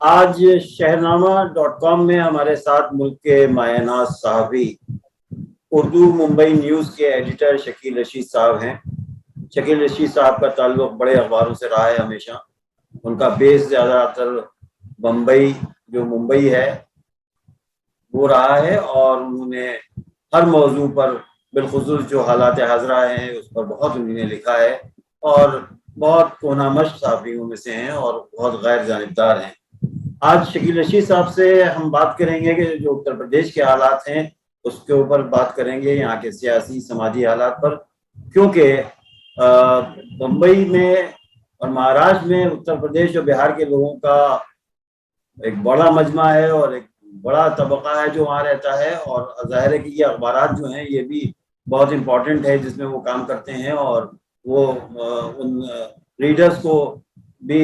آج شہرنامہ.com میں ہمارے ساتھ ملک کے مایہ ناز صحافی اردو ممبئی نیوز کے ایڈیٹر شکیل رشید صاحب ہیں۔ شکیل رشید صاحب کا تعلق بڑے اخباروں سے رہا ہے ہمیشہ۔ ان کا بیس زیادہ تر ممبئی ہے وہ رہا ہے، اور انہوں نے ہر موضوع پر بالخصوص جو حالات حاضرہ ہیں اس پر بہت انہوں نے لکھا ہے، اور بہت کونا مشق صحافیوں میں سے ہیں اور بہت غیر جانبدار ہیں۔ آج شکیل رشید صاحب سے ہم بات کریں گے کہ جو اتر پردیش کے حالات ہیں اس کے اوپر بات کریں گے، یہاں کے سیاسی سماجی حالات پر، کیونکہ ممبئی میں اور مہاراشٹر میں اتر پردیش اور بہار کے لوگوں کا ایک بڑا مجمع ہے اور ایک بڑا طبقہ ہے جو وہاں رہتا ہے، اور ظاہر ہے کہ یہ اخبارات جو ہیں یہ بھی بہت امپورٹنٹ ہے جس میں وہ کام کرتے ہیں، اور وہ ان ریڈرز کو بھی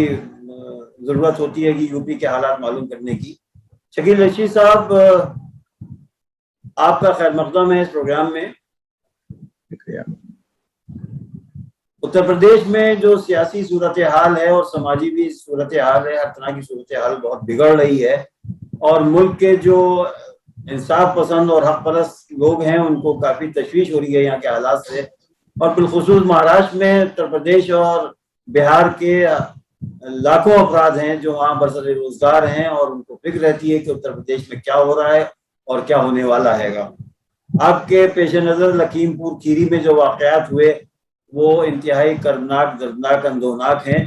ضرورت ہوتی ہے کہ یو پی کے حالات معلوم کرنے کی۔ شکیل رشید صاحب، آپ کا خیر مقدم ہے اس پروگرام میں۔ شکریہ۔ اتر پردیش میں جو سیاسی صورتحال ہے اور سماجی بھی صورتحال ہے، ہر طرح کی صورتحال بہت بگڑ رہی ہے، اور ملک کے جو انصاف پسند اور حق پرست لوگ ہیں ان کو کافی تشویش ہو رہی ہے یہاں کے حالات سے، اور بالخصوص مہاراشٹر میں اتر پردیش اور بہار کے لاکھوں افراد ہیں جو وہاں برسر روزگار ہیں، اور ان کو فکر رہتی ہے کہ اتر پردیش میں کیا ہو رہا ہے اور کیا ہونے والا ہے گا۔ آپ کے پیش نظر لکھیم پور کھیری میں جو واقعات ہوئے وہ انتہائی کرناک، دردناک، اندوناک ہیں۔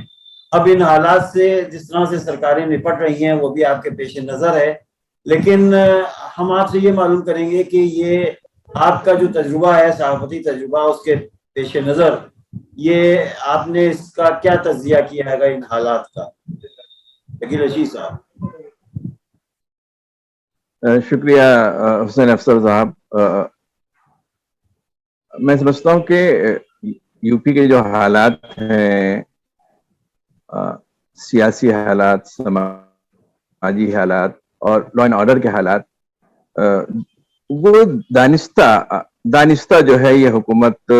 اب ان حالات سے جس طرح سے سرکاریں نپٹ رہی ہیں وہ بھی آپ کے پیش نظر ہے، لیکن ہم آپ سے یہ معلوم کریں گے کہ یہ آپ کا جو تجربہ ہے، صحافتی تجربہ، اس کے پیش نظر یہ آپ نے اس کا کیا تجزیہ کیا ہے گا ان حالات کا؟ شکیل رشید صاحب۔ شکریہ حسین افسر صاحب۔ میں سمجھتا ہوں کہ یو پی کے جو حالات ہیں، سیاسی حالات، سماجی حالات اور لا اینڈ آرڈر کے حالات، وہ دانستہ جو ہے یہ حکومت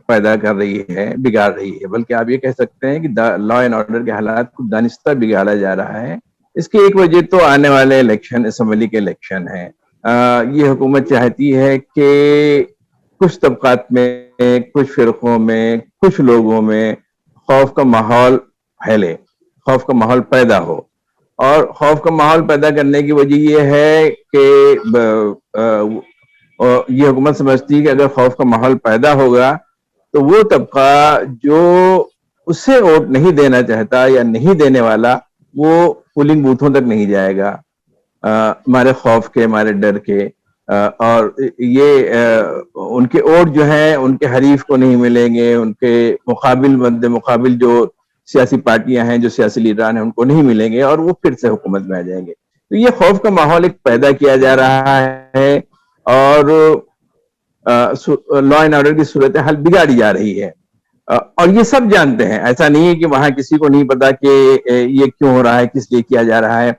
پیدا کر رہی ہے، بگاڑ رہی ہے، بلکہ آپ یہ کہہ سکتے ہیں کہ لا اینڈ آرڈر کے حالات کو دانستہ بگاڑا جا رہا ہے۔ اس کی ایک وجہ تو آنے والے الیکشن، اسمبلی کے الیکشن ہیں۔ یہ حکومت چاہتی ہے کہ کچھ طبقات میں، کچھ فرقوں میں، کچھ لوگوں میں خوف کا ماحول پھیلے، خوف کا ماحول پیدا ہو، اور خوف کا ماحول پیدا کرنے کی وجہ یہ ہے کہ یہ حکومت سمجھتی ہے کہ اگر خوف کا ماحول پیدا ہوگا تو وہ طبقہ جو اسے ووٹ نہیں دینا چاہتا یا نہیں دینے والا، وہ پولنگ بوتھوں تک نہیں جائے گا، ہمارے خوف کے، ہمارے ڈر کے، اور یہ ان کے ووٹ جو ہیں ان کے حریف کو نہیں ملیں گے، ان کے مقابل جو سیاسی پارٹیاں ہیں، جو سیاسی لیڈران ہیں، ان کو نہیں ملیں گے، اور وہ پھر سے حکومت میں آ جائیں گے۔ تو یہ خوف کا ماحول ایک پیدا کیا جا رہا ہے، اور لا اینڈ آرڈر کی صورتحال بگاڑی جا رہی ہے، اور یہ سب جانتے ہیں۔ ایسا نہیں ہے کہ وہاں کسی کو نہیں پتا کہ یہ کیوں ہو رہا ہے، کس لیے کیا جا رہا ہے۔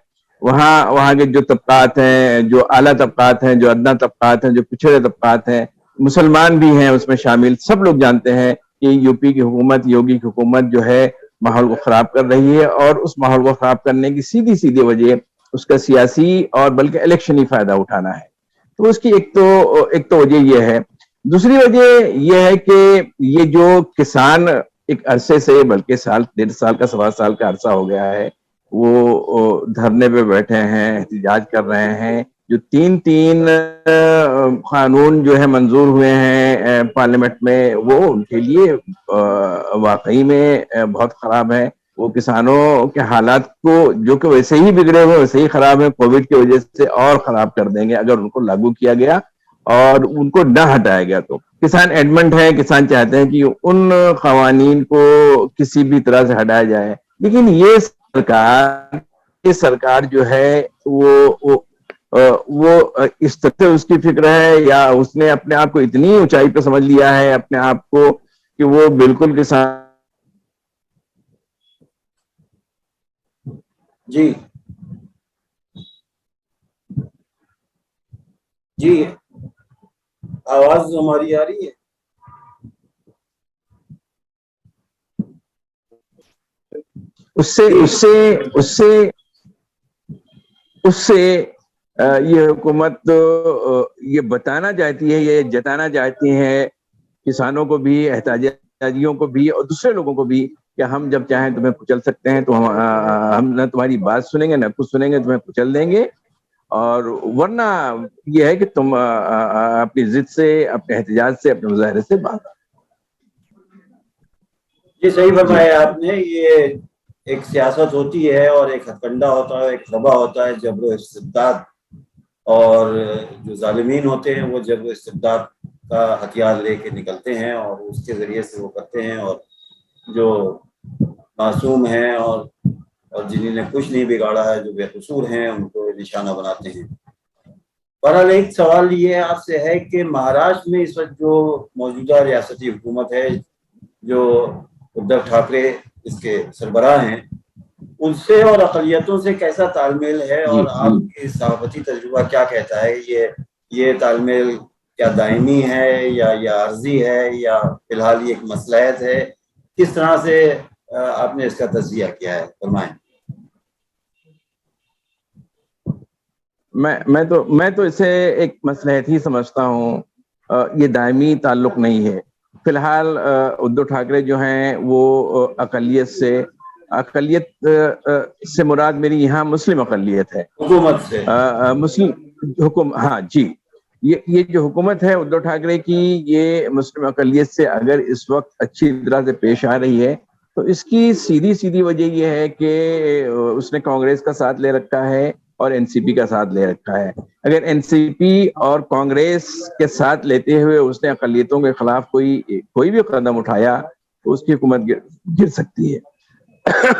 وہاں کے جو طبقات ہیں، جو اعلیٰ طبقات ہیں، جو ادنا طبقات ہیں، جو پچھڑے طبقات ہیں، مسلمان بھی ہیں اس میں شامل، سب لوگ جانتے ہیں کہ یو پی کی حکومت، یوگی کی حکومت جو ہے ماحول کو خراب کر رہی ہے، اور اس ماحول کو خراب کرنے کی سیدھی وجہ اس کا سیاسی اور بلکہ الیکشنی فائدہ اٹھانا ہے۔ تو اس کی ایک تو وجہ یہ ہے۔ دوسری وجہ یہ ہے کہ یہ جو کسان ایک عرصے سے، بلکہ سال، 1.5 سال کا، 1.25 سال کا عرصہ ہو گیا ہے، وہ دھرنے پہ بیٹھے ہیں، احتجاج کر رہے ہیں۔ جو تین قانون جو ہے منظور ہوئے ہیں پارلیمنٹ میں، وہ ان کے لیے واقعی میں بہت خراب ہے۔ وہ کسانوں کے حالات کو، جو کہ ویسے ہی بگڑے ہوئے، ویسے ہی خراب ہیں، کووڈ کی وجہ سے اور خراب کر دیں گے اگر ان کو لاگو کیا گیا اور ان کو نہ ہٹایا گیا تو۔ کسان ایڈمنٹ ہے، کسان چاہتے ہیں کہ ان قوانین کو کسی بھی طرح سے ہٹایا جائے، لیکن یہ سرکار جو ہے وہ اس طرح سے اس کی فکر ہے، یا اس نے اپنے آپ کو اتنی اونچائی پہ سمجھ لیا ہے اپنے آپ کو کہ وہ بالکل کسان۔ جی آواز ہماری آ رہی ہے؟ اس سے اس سے یہ حکومت یہ بتانا چاہتی ہے، یہ جتانا چاہتی ہے کسانوں کو بھی، احتجاجیوں کو بھی اور دوسرے لوگوں کو بھی کہ ہم جب چاہیں تمہیں کچل سکتے ہیں، تو ہم نہ تمہاری بات سنیں گے نہ کچھ سنیں گے، تمہیں کچل دیں گے، اور ورنہ یہ ہے کہ تم اپنی ضد سے، اپنے احتجاج سے، اپنے مظاہرے سے باہر۔ یہ صحیح فرمایا آپ نے، یہ ایک سیاست ہوتی ہے اور ایک ہتھ کنڈا ہوتا ہے، ایک دبا ہوتا ہے جبر و استبداد، اور جو ظالمین ہوتے ہیں وہ جبر و استبداد کا ہتھیار لے کے نکلتے ہیں اور اس کے ذریعے سے وہ کرتے ہیں، اور جو معصوم ہیں اور جنہیں نے کچھ نہیں بگاڑا ہے، جو بے قصور ہیں، ان کو نشانہ بناتے ہیں۔ بہرحال ایک سوال یہ آپ سے ہے کہ مہاراشٹر میں اس وقت جو موجودہ ریاستی حکومت ہے، جو ادھو ٹھاکرے اس کے سربراہ ہیں، ان سے اور اقلیتوں سے کیسا تال میل ہے، اور آپ کی صحافتی تجربہ کیا کہتا ہے؟ یہ تال میل کیا دائمی ہے یا عارضی ہے یا فی الحال یہ ایک مصلحت ہے؟ کس طرح سے آپ نے اس کا تجزیہ کیا ہے؟ فرمائیں۔ میں تو اسے ایک مصلحت ہی سمجھتا ہوں، یہ دائمی تعلق نہیں ہے۔ فی الحال ادھو ٹھاکرے جو ہیں وہ اقلیت سے مراد میری یہاں مسلم اقلیت ہے، حکومت سے، مسلم ہاں جی، یہ جو حکومت ہے ادھو ٹھاکرے کی، یہ مسلم اقلیت سے اگر اس وقت اچھی طرح سے پیش آ رہی ہے تو اس کی سیدھی وجہ یہ ہے کہ اس نے کانگریس کا ساتھ لے رکھا ہے اور این سی پی کا ساتھ لے رکھا ہے۔ اگر این سی پی اور کانگریس کے ساتھ لیتے ہوئے اس نے اقلیتوں کے خلاف کوئی بھی قدم اٹھایا تو اس کی حکومت گر سکتی ہے۔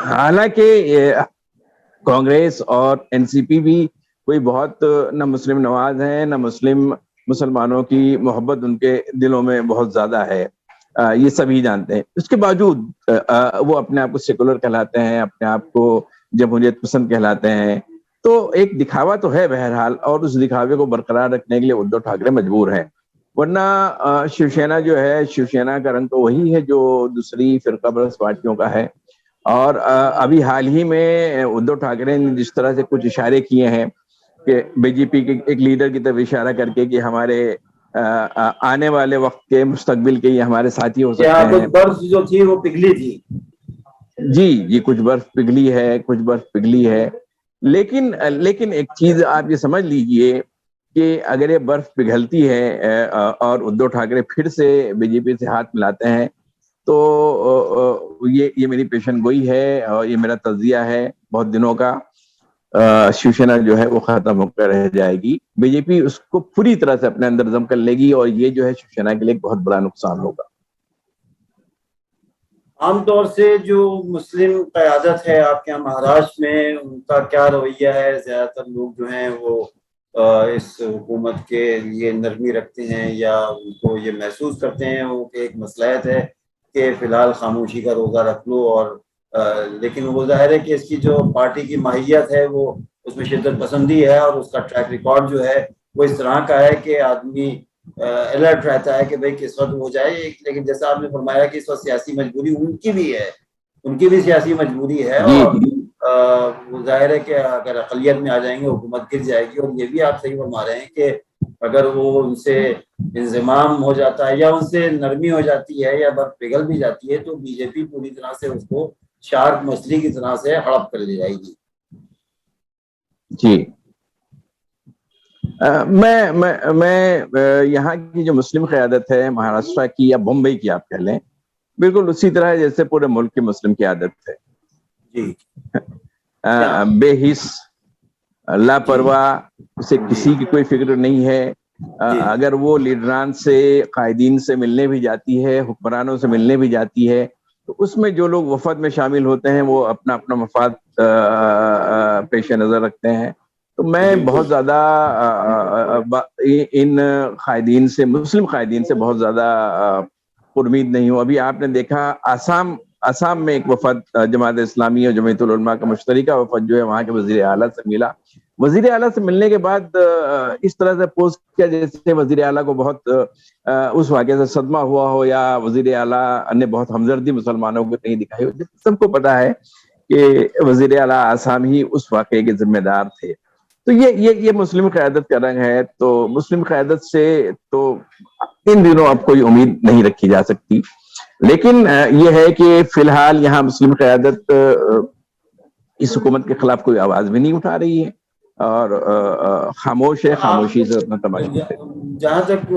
حالانکہ کانگریس اور این سی پی بھی کوئی بہت نہ مسلم نواز ہیں، نہ مسلمانوں کی محبت ان کے دلوں میں بہت زیادہ ہے، یہ سبھی جانتے ہیں۔ اس کے باوجود وہ اپنے آپ کو سیکولر کہلاتے ہیں، اپنے آپ کو جمہوریت پسند کہلاتے ہیں، تو ایک دکھاوا تو ہے بہرحال، اور اس دکھاوے کو برقرار رکھنے کے لیے ادھو ٹھاکرے مجبور ہیں، ورنہ شیو سینا جو ہے، شیو سینا کا رنگ تو وہی ہے جو دوسری فرقہ پرست پارٹیوں کا ہے۔ اور ابھی حال ہی میں ادھو ٹھاکرے نے جس طرح سے کچھ اشارے کیے ہیں کہ بی جے پی کے ایک لیڈر کی طرف اشارہ کر کے کہ ہمارے آنے والے وقت کے مستقبل کے یہ ہمارے ساتھی ہو سکتے ہیں، برف جو تھی وہ پگھلی تھی۔ جی کچھ برف پگھلی ہے، لیکن ایک چیز آپ یہ سمجھ لیجئے کہ اگر یہ برف پگھلتی ہے اور ادھو ٹھاکرے پھر سے بی جے پی سے ہاتھ ملاتے ہیں تو یہ میری پیشن گوئی ہے اور یہ میرا تجزیہ ہے بہت دنوں کا، شیو سینا جو ہے وہ ختم ہو کر رہ جائے گی، بی جے پی اس کو پوری طرح سے اپنے اندر ضم کر لے گی، اور یہ جو ہے شیو سینا کے لیے بہت بڑا نقصان ہوگا۔ عام طور سے جو مسلم قیادت ہے آپ کے یہاں مہاراشٹر میں، ان کا کیا رویہ ہے؟ زیادہ تر لوگ جو ہیں وہ اس حکومت کے لیے نرمی رکھتے ہیں یا ان کو یہ محسوس کرتے ہیں وہ کہ ایک مصلحت ہے کہ فی الحال خاموشی کا روزہ رکھ لو، اور لیکن وہ ظاہر ہے کہ اس کی جو پارٹی کی ماہیت ہے وہ اس میں شدت پسندی ہے، اور اس کا ٹریک ریکارڈ جو ہے وہ اس طرح کا ہے کہ آدمی الرٹ رہتا ہے کہ بھئی کس وقت ہو جائے۔ لیکن جیسا آپ نے فرمایا کہ اس وقت سیاسی مجبوری ان کی بھی سیاسی مجبوری ہے، اور وہ ظاہر ہے کہ اگر اقلیت میں آ جائیں گے حکومت گر جائے گی، اور یہ بھی آپ صحیح فرما رہے ہیں کہ اگر وہ ان سے انضمام ہو جاتا ہے یا ان سے نرمی ہو جاتی ہے یا برف پگھل بھی جاتی ہے تو بی جے پی پوری طرح سے اس کو شارک مچھلی کی طرح سے ہڑپ کر لے جائے گی۔ جی میں یہاں کی جو مسلم قیادت ہے مہاراشٹر کی یا بمبئی کی آپ کہہ لیں، بالکل اسی طرح جیسے پورے ملک کی مسلم قیادت ہے، جی بے حس، لاپرواہ، اسے کسی کی کوئی فکر نہیں ہے۔ اگر وہ لیڈران سے، قائدین سے ملنے بھی جاتی ہے، حکمرانوں سے ملنے بھی جاتی ہے، تو اس میں جو لوگ وفد میں شامل ہوتے ہیں وہ اپنا مفاد پیش نظر رکھتے ہیں۔ تو میں بہت زیادہ ان قائدین سے، مسلم قائدین سے بہت زیادہ امید نہیں ہوں۔ ابھی آپ نے دیکھا آسام میں ایک وفد جماعت اسلامی اور جمعیت العلماء کا مشترکہ وفد جو ہے وہاں کے وزیر اعلیٰ سے ملا۔ وزیر اعلیٰ سے ملنے کے بعد اس طرح سے پوسٹ کیا جیسے وزیر اعلیٰ کو بہت اس واقعے سے صدمہ ہوا ہو، یا وزیر اعلیٰ نے بہت ہمدردی مسلمانوں کو نہیں دکھائی ہو۔ سب کو پتا ہے کہ وزیر اعلیٰ آسام ہی اس واقعے کے ذمہ دار تھے۔ تو یہ مسلم قیادت کا رنگ ہے. تو مسلم قیادت سے تو ان دنوں اب کوئی امید نہیں رکھی جا سکتی. لیکن یہ ہے کہ فی الحال یہاں مسلم قیادت اس حکومت کے خلاف کوئی آواز بھی نہیں اٹھا رہی ہے اور خاموش ہے, خاموشی سے اپنا تماشا. جہاں تک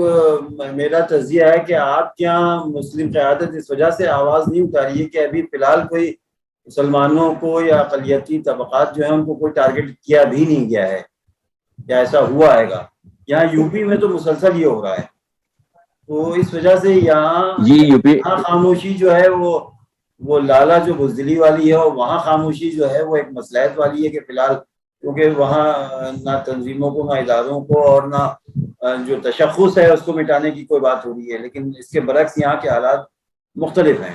میرا تجزیہ ہے کہ آپ کے یہاں مسلم قیادت اس وجہ سے آواز نہیں اٹھا رہی ہے کہ ابھی فی الحال کوئی مسلمانوں کو یا اقلیتی طبقات جو ہیں ان کو کوئی ٹارگٹ کیا بھی نہیں گیا ہے یا ایسا ہوا ہے گا. یہاں یو پی میں تو مسلسل یہ ہو رہا ہے, تو اس وجہ سے یہاں خاموشی جو ہے وہ لالا جو بزدلی والی ہے, اور وہاں خاموشی جو ہے وہ ایک مصلحت والی ہے کہ فی الحال کیونکہ وہاں نہ تنظیموں کو, نہ اداروں کو, اور نہ جو تشخص ہے اس کو مٹانے کی کوئی بات ہو رہی ہے. لیکن اس کے برعکس یہاں کے حالات مختلف ہیں.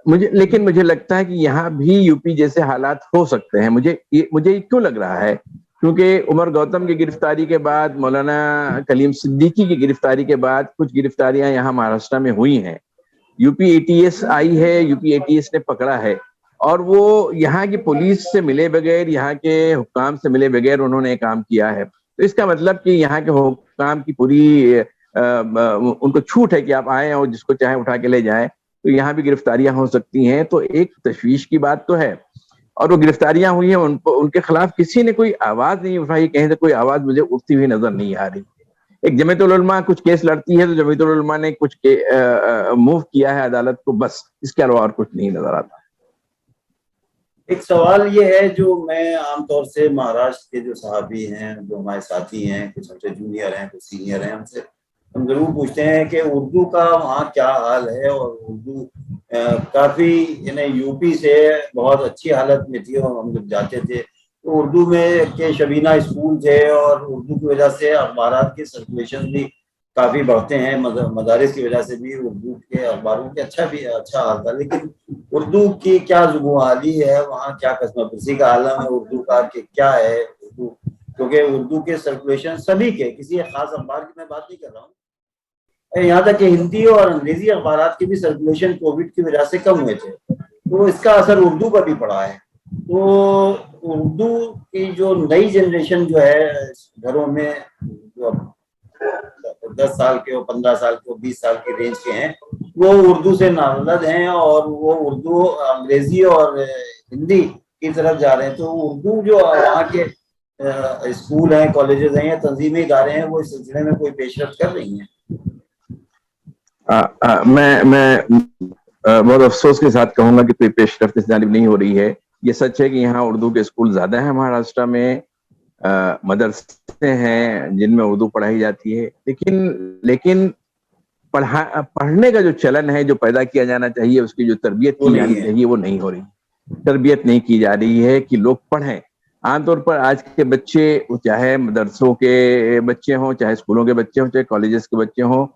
لیکن مجھے لگتا ہے کہ یہاں بھی یو پی جیسے حالات ہو سکتے ہیں. مجھے یہ کیوں لگ رہا ہے, کیونکہ عمر گوتم کی گرفتاری کے بعد, مولانا کلیم صدیقی کی گرفتاری کے بعد کچھ گرفتاریاں یہاں مہاراشٹر میں ہوئی ہیں. U P A T S آئی ہے, U P A T S نے پکڑا ہے, اور وہ یہاں کی پولیس سے ملے بغیر, یہاں کے حکام سے ملے بغیر انہوں نے کام کیا ہے. تو اس کا مطلب کہ یہاں کے حکام کی پوری ان کو چھوٹ ہے کہ آپ آئیں اور جس کو چاہیں اٹھا کے لے جائیں. تو یہاں بھی گرفتاریاں ہو سکتی ہیں. تو ایک تشویش کی بات تو ہے, اور وہ گرفتاریاں ہوئی ہیں, ان کے خلاف کسی نے کوئی آواز نہیں اٹھائی. کہیں سے کوئی آواز مجھے اٹھتی ہوئی نظر نہیں آ رہی. ایک جمعیت العلماء کچھ کیس لڑتی ہے تو جمعیت العلماء نے کچھ موو کیا ہے عدالت کو, بس اس کے علاوہ اور کچھ نہیں نظر آتا. ایک سوال یہ ہے جو میں عام طور سے مہاراشٹر کے جو صحافی ہیں, جو ہمارے ساتھی ہیں, کچھ ہم سے جونیئر ہیں, کچھ سینئر ہیں, ہم ضرور پوچھتے ہیں کہ اردو کا وہاں کیا حال ہے. اور اردو کافی یو پی سے بہت اچھی حالت میں تھی, اور ہم جب جاتے تھے تو اردو میں کے شبینہ اسکول تھے, اور اردو کی وجہ سے اخبارات کی سرکولیشن بھی کافی بڑھتے ہیں. مدارس کی وجہ سے بھی اردو کے اخباروں کے اچھا حال تھا. لیکن اردو کی کیا زبوں حالی ہے وہاں, کیا قسم پرسی کا عالم ہے اردو کا, کہ کیا ہے اردو, کیونکہ اردو کے سرکولیشن سبھی کے, کسی ایک خاص اخبار کی میں بات نہیں کر رہا ہوں, یہاں تک کہ ہندی اور انگریزی اخبارات کے بھی سرکولیشن کووڈ کی وجہ سے کم ہوئے تھے. تو اس کا اثر اردو پر بھی پڑا ہے. تو اردو کی جو نئی جنریشن جو ہے گھروں میں, جو 10 سال کے, 15 سال کے, 20 سال کے رینج کے ہیں, وہ اردو سے نابلد ہیں, اور وہ اردو, انگریزی اور ہندی کی طرف جا رہے ہیں. تو اردو جو وہاں کے اسکول ہیں, کالجز ہیں, یا تنظیمی ادارے ہیں, وہ اس سلسلے میں کوئی پیش رفت کر رہی ہیں. میں بہت افسوس کے ساتھ کہوں گا کہ کوئی پیش رفت اس جانب نہیں ہو رہی ہے. یہ سچ ہے کہ یہاں اردو کے اسکول زیادہ ہیں مہاراشٹر میں, مدرسے ہیں جن میں اردو پڑھائی جاتی ہے, لیکن پڑھنے کا جو چلن ہے, جو پیدا کیا جانا چاہیے, اس کی جو تربیت کی جانی چاہیے, وہ نہیں ہو رہی. تربیت نہیں کی جا رہی ہے کہ لوگ پڑھیں. عام طور پر آج کے بچے, چاہے مدرسوں کے بچے ہوں, چاہے اسکولوں کے بچے ہوں, چاہے کالجز کے بچے ہوں,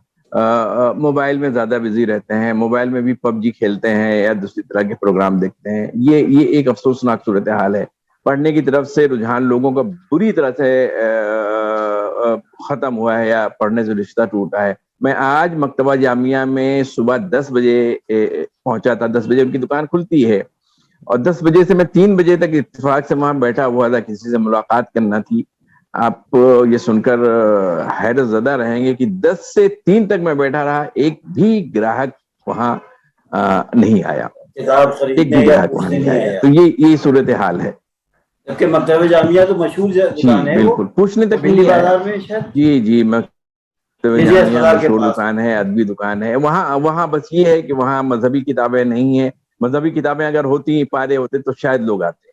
موبائل میں زیادہ بزی رہتے ہیں. موبائل میں بھی پب جی کھیلتے ہیں یا دوسری طرح کے پروگرام دیکھتے ہیں. یہ ایک افسوسناک صورتحال ہے. پڑھنے کی طرف سے رجحان لوگوں کا بری طرح سے ختم ہوا ہے, یا پڑھنے سے رشتہ ٹوٹا ہے. میں آج مکتبہ جامعہ میں صبح 10 بجے پہنچا تھا. 10 بجے ان کی دکان کھلتی ہے, اور 10 بجے سے میں 3 بجے تک اتفاق سے وہاں بیٹھا ہوا تھا, کسی سے ملاقات کرنا تھی. آپ یہ سن کر حیرت زدہ رہیں گے کہ 10 سے 3 تک میں بیٹھا رہا, ایک بھی گراہک وہاں نہیں آیا, ایک بھی گراہک وہاں نہیں آیا. تو یہ صورتحال ہے. جبکہ مکتبہ جامعہ تو مشہور دکان ہے, بالکل پوچھنے تک نہیں آیا. جی مکتبہ جامعہ مشہور دکان ہے, ادبی دکان ہے. وہاں بس یہ ہے کہ وہاں مذہبی کتابیں نہیں ہیں. مذہبی کتابیں اگر ہوتی, پارے ہوتے, تو شاید لوگ آتے.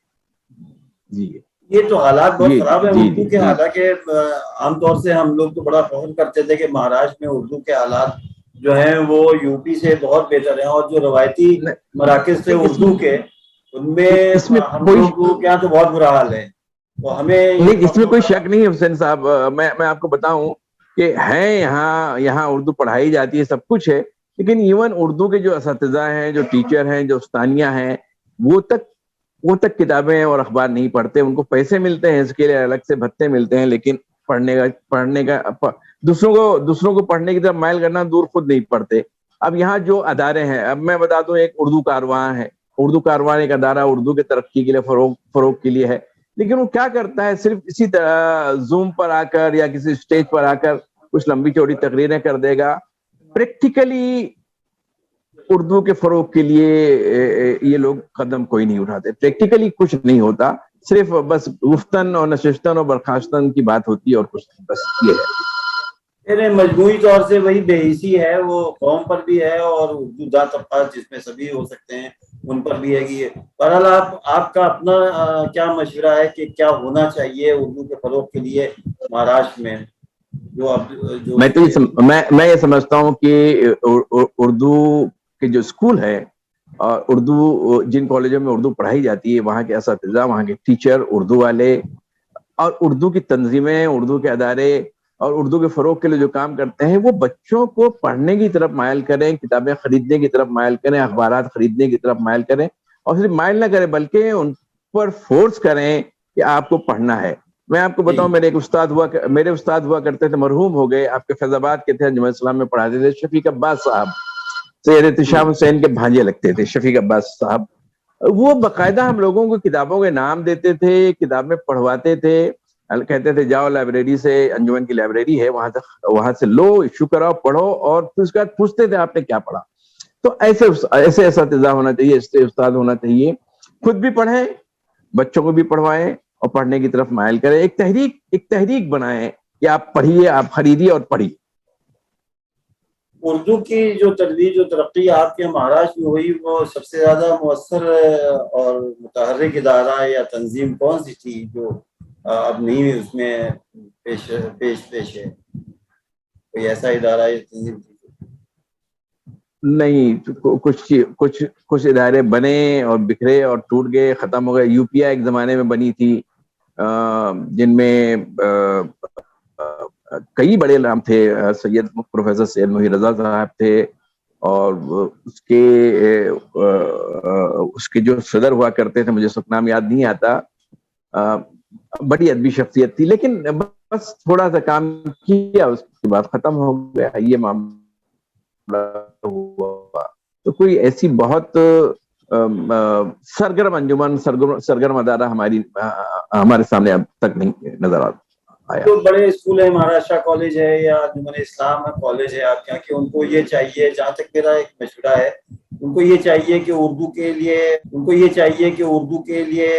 جی یہ تو حالات بہت خراب ہے اردو کے. حالانکہ عام طور سے ہم لوگ تو بڑا فخر کرتے تھے کہ مہاراشٹر میں اردو کے حالات جو ہیں وہ یو پی سے بہت بہتر ہیں, اور جو روایتی مراکز تھے اردو کے, ان میں ہم لوگ کیا تو بہت برا حال ہے. تو ہمیں اس میں کوئی شک نہیں ہے حسین صاحب. میں آپ کو بتاؤں کہ ہے یہاں اردو پڑھائی جاتی ہے, سب کچھ ہے, لیکن ایون اردو کے جو اساتذہ ہیں, جو ٹیچر ہیں, جو استانیہ ہیں, وہ تک کتابیں اور اخبار نہیں پڑھتے. ان کو پیسے ملتے ہیں, اس کے لیے الگ سے بھتے ملتے ہیں, لیکن پڑھنے کا دوسروں کو پڑھنے کی طرف مائل کرنا دور, خود نہیں پڑھتے. اب یہاں جو ادارے ہیں, اب میں بتا دوں, ایک اردو کارواں ہے. اردو کارواں ایک ادارہ اردو کے ترقی کے لیے, فروغ کے لیے ہے. لیکن وہ کیا کرتا ہے, صرف اسی طرح زوم پر آ کر یا کسی اسٹیج پر آ کر کچھ لمبی چوڑی تقریریں کر دے گا. پریکٹیکلی اردو کے فروغ کے لیے یہ لوگ قدم کوئی نہیں اٹھاتے, پریکٹیکلی کچھ نہیں ہوتا, صرف بس گفتن اور نشستن اور برخاستن کی بات ہوتی ہے اور کچھ نہیں, بس یہ ہے. مجموعی طور سے وہی بے حسی ہے, وہ قوم پر بھی ہے اور اردو داں طبقات جس میں سبھی ہو سکتے ہیں ان پر بھی ہے. کہ بہرحال آپ کا اپنا کیا مشورہ ہے کہ کیا ہونا چاہیے اردو کے فروغ کے لیے مہاراشٹر میں؟ میں یہ سمجھتا ہوں کہ اردو کے جو اسکول ہے اور اردو جن کالجوں میں اردو پڑھائی جاتی ہے, وہاں کے اساتذہ, وہاں کے ٹیچر اردو والے, اور اردو کی تنظیمیں, اردو کے ادارے اور اردو کے فروغ کے لیے جو کام کرتے ہیں, وہ بچوں کو پڑھنے کی طرف مائل کریں, کتابیں خریدنے کی طرف مائل کریں, اخبارات خریدنے کی طرف مائل کریں, اور صرف مائل نہ کریں بلکہ ان پر فورس کریں کہ آپ کو پڑھنا ہے. میں آپ کو بتاؤں, میرے استاد ہوا کرتے تھے, مرحوم ہو گئے, آپ کے فیض آباد کے تھے, انجمن اسلام میں پڑھاتے تھے, شفیق عباس صاحب, سید احتشام حسین کے بھانجے لگتے تھے شفیق عباس صاحب. وہ باقاعدہ ہم لوگوں کو کتابوں کے نام دیتے تھے, کتابیں پڑھواتے تھے, کہتے تھے جاؤ لائبریری سے, انجمن کی لائبریری ہے وہاں سے لو, ایشو کراؤ, پڑھو, اور پھر اس کے بعد پوچھتے تھے آپ نے کیا پڑھا. تو ایسے اساتذہ ہونا چاہیے, ایسے استاد ہونا چاہیے, خود بھی پڑھیں, بچوں کو بھی پڑھوائیں اور پڑھنے کی طرف مائل کریں. ایک تحریک بنائیں کہ آپ پڑھیے, آپ خریدیے اور پڑھیے. اردو کی جو ترویج و ترقی آپ کے مہاراشٹر میں ہوئی, وہ سب سے زیادہ مؤثر اور متحرک ادارہ یا تنظیم کون سی تھی جو اب نہیں اس میں پیش ہے؟ کوئی ایسا ادارہ یا تنظیم تھی؟ نہیں, کچھ ادارے بنے اور بکھرے اور ٹوٹ گئے, ختم ہو گئے. یو پی آئی ایک زمانے میں بنی تھی, جن میں کئی بڑے نام تھے, پروفیسر سید محی رضا صاحب تھے, اور اس کے جو صدر ہوا کرتے تھے, مجھے سب نام یاد نہیں آتا, بڑی ادبی شخصیت تھی, لیکن بس تھوڑا سا کام کیا, اس کے بعد ختم ہو گیا یہ معاملہ ہوا. تو کوئی ایسی بہت سرگرم انجمن, سرگرم ادارہ ہمارے سامنے اب تک نہیں نظر آیا. جو بڑے اسکول ہیں, مہاراشٹر کالج ہے یا انجمن اسلام کالج ہے آپ کے یہاں, کہ ان کو یہ چاہیے, جہاں تک میرا ایک مشورہ ہے, ان کو یہ چاہیے کہ اردو کے لیے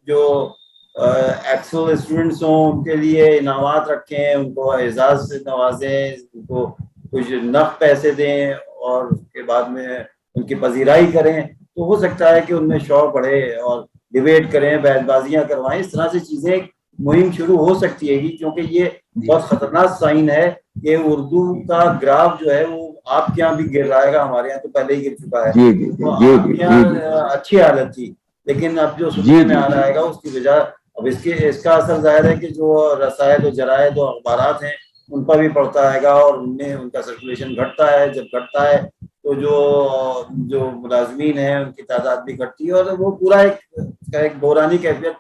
جو ایکسل اسٹوڈنٹس ہوں ان کے لیے انعامات رکھیں, ان کو اعزاز سے نوازیں, ان کو کچھ نقد پیسے دیں اور اس کے بعد میں ان کی پذیرائی کریں. تو ہو سکتا ہے کہ ان میں شوق بڑھے, اور ڈیبیٹ کریں, بیت بازیاں کروائیں, اس طرح سے چیزیں مہم شروع ہو سکتی ہے. کیونکہ یہ بہت خطرناک سائن ہے کہ اردو کا گراف جو ہے وہ آپ کے یہاں بھی گر رہا ہے, ہمارے یہاں تو پہلے ہی گر چکا ہے. تو آپ کے یہاں اچھی حالت تھی, لیکن اب جو سننے میں آ رہا ہے گا اس کی وجہ, اب اس کا اثر ظاہر ہے کہ جو رسائل و جرائد و اخبارات ہیں ان پر بھی پڑتا ہے گا, اور ان کا سرکولیشن گھٹتا ہے. جب گھٹتا ہے تو جو ملازمین ہیں ان کی تعداد بھی گھٹتی ہے, اور وہ پورا ایک بحرانی کیفیت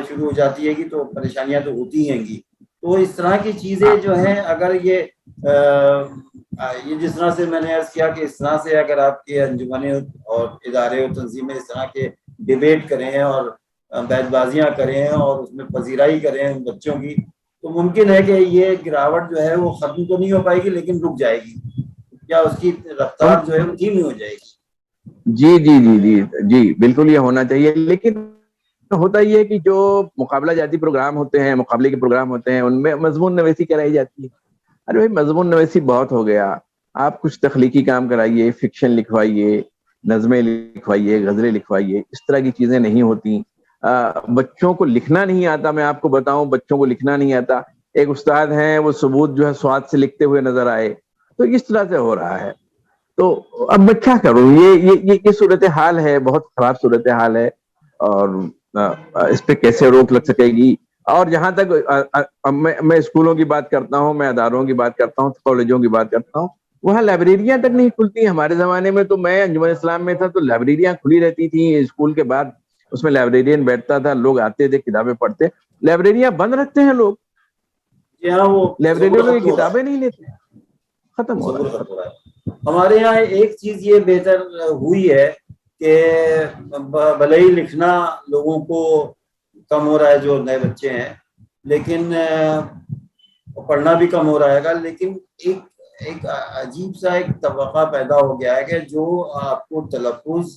شروع ہو جاتی ہے. تو پریشانیاں تو ہوتی ہیں گی. تو اس طرح کی چیزیں جو ہیں, اگر یہ جس طرح سے میں نے عرض کیا کہ اس طرح سے اگر آپ کے انجمنیں اور ادارے اور تنظیمیں اس طرح کے ڈیبیٹ کریں اور بیت بازیاں کریں اور اس میں پذیرائی کریں بچوں کی, تو ممکن ہے کہ یہ گراوٹ جو ہے وہ ختم تو نہیں ہو پائے گی, لیکن رک جائے گی, یا اس کی رفتار جو ہے وہ دھیمی ہو جائے گی. جی جی جی جی جی بالکل یہ ہونا چاہیے. لیکن ہوتا یہ ہے کہ جو مقابلہ جاتی پروگرام ہوتے ہیں, مقابلے کے پروگرام ہوتے ہیں, ان میں مضمون نویسی کرائی جاتی ہے. ارے بھائی مضمون نویسی بہت ہو گیا, آپ کچھ تخلیقی کام کرائیے, فکشن لکھوائیے, نظمیں لکھوائیے, غزلیں لکھوائیے. اس طرح کی چیزیں نہیں ہوتی. بچوں کو لکھنا نہیں آتا, میں آپ کو بتاؤں بچوں کو لکھنا نہیں آتا. ایک استاد ہیں وہ ثبوت جو ہے سواد سے لکھتے ہوئے نظر آئے. تو اس طرح سے ہو رہا ہے. تو اب میں کیا کروں, یہ صورتحال ہے, بہت خراب صورتحال ہے, اور اس پہ کیسے روک لگ سکے گی. اور جہاں تک میں اسکولوں کی بات کرتا ہوں, میں اداروں کی بات کرتا ہوں, کالجوں کی بات کرتا ہوں, وہاں لائبریریاں تک نہیں کھلتی. ہمارے زمانے میں تو میں انجمن اسلام میں تھا تو لائبریریاں کھلی رہتی تھیں. اسکول کے بعد اس میں لائبریرین بیٹھتا تھا, لوگ آتے تھے کتابیں پڑھتے. لائبریریاں بند رکھتے ہیں لوگ, جی ہاں, وہ لائبریریوں میں کتابیں نہیں لیتے, ختم ہو رہا ہے. ہمارے یہاں ایک چیز یہ بہتر ہوئی ہے کہ بھلے ہی لکھنا لوگوں کو کم ہو رہا ہے جو نئے بچے ہیں، لیکن پڑھنا بھی کم ہو رہا ہے، لیکن ایک عجیب سا ایک طبقہ پیدا ہو گیا ہے کہ جو آپ کو تلفظ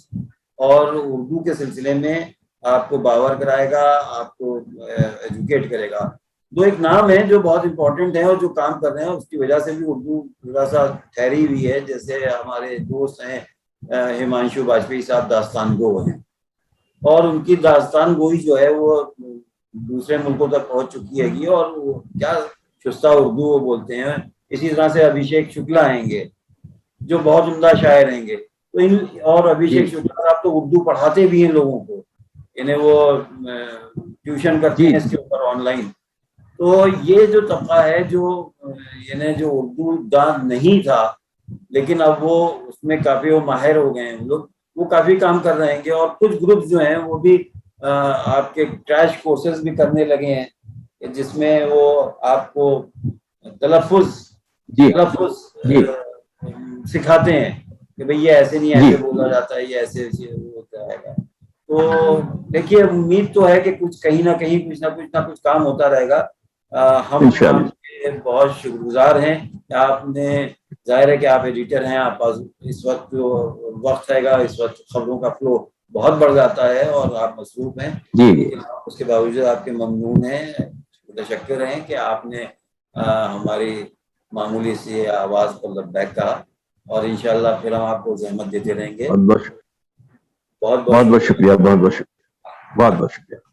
اور اردو کے سلسلے میں آپ کو باور کرائے گا، آپ کو ایجوکیٹ کرے گا. دو ایک نام ہے جو بہت امپورٹنٹ ہیں اور جو کام کر رہے ہیں، اس کی وجہ سے بھی اردو تھوڑا سا ٹھہری ہوئی ہے. جیسے ہمارے دوست ہیں ہمانشو واجپئی صاحب، داستان گو ہیں، اور ان کی داستان گوئی جو ہے وہ دوسرے ملکوں تک پہنچ چکی ہے گی، اور وہ کیا شستہ اردو وہ بولتے ہیں. اسی طرح سے ابھیشیک شکلا آئیں گے جو بہت عمدہ شاعر ہیں گے. تو اور ابھیشیک شکلا صاحب تو اردو پڑھاتے بھی ہیں لوگوں کو، انہیں وہ ٹیوشن کرتے ہیں اس کے اوپر آن لائن. تو یہ جو طبقہ ہے جو جو اردو دان نہیں تھا، لیکن اب وہ اس میں کافی وہ ماہر ہو گئے ہیں لوگ، وہ کافی کام کر رہے ہیں. اور کچھ گروپ جو ہیں وہ بھی آپ کے کریش کورسز بھی کرنے لگے ہیں، جس میں وہ آپ کو تلفظ سکھاتے ہیں کہ بھئی یہ ایسے نہیں ایسے بولا جاتا ہے، یہ ایسے ہوتا ہے. تو دیکھیے امید تو ہے کہ کچھ کہیں نہ کہیں کچھ نہ کچھ کام ہوتا رہے گا. ہم آپ کے بہت شکر گزار ہیں کہ آپ نے، ظاہر ہے کہ آپ ایڈیٹر ہیں، آپ اس وقت جو وقت رہے گا، اس وقت خبروں کا فلو بہت بڑھ جاتا ہے اور آپ مصروف ہیں، لیکن اس کے باوجود آپ کے ممنون ہیں، متشکر ہیں کہ آپ نے ہماری معمولی سی آواز پر لبیک کہا. اور انشاءاللہ پھر ہم آپ کو زحمت دیتے رہیں گے. بہت بہت شکریہ. بہت بہت شکریہ.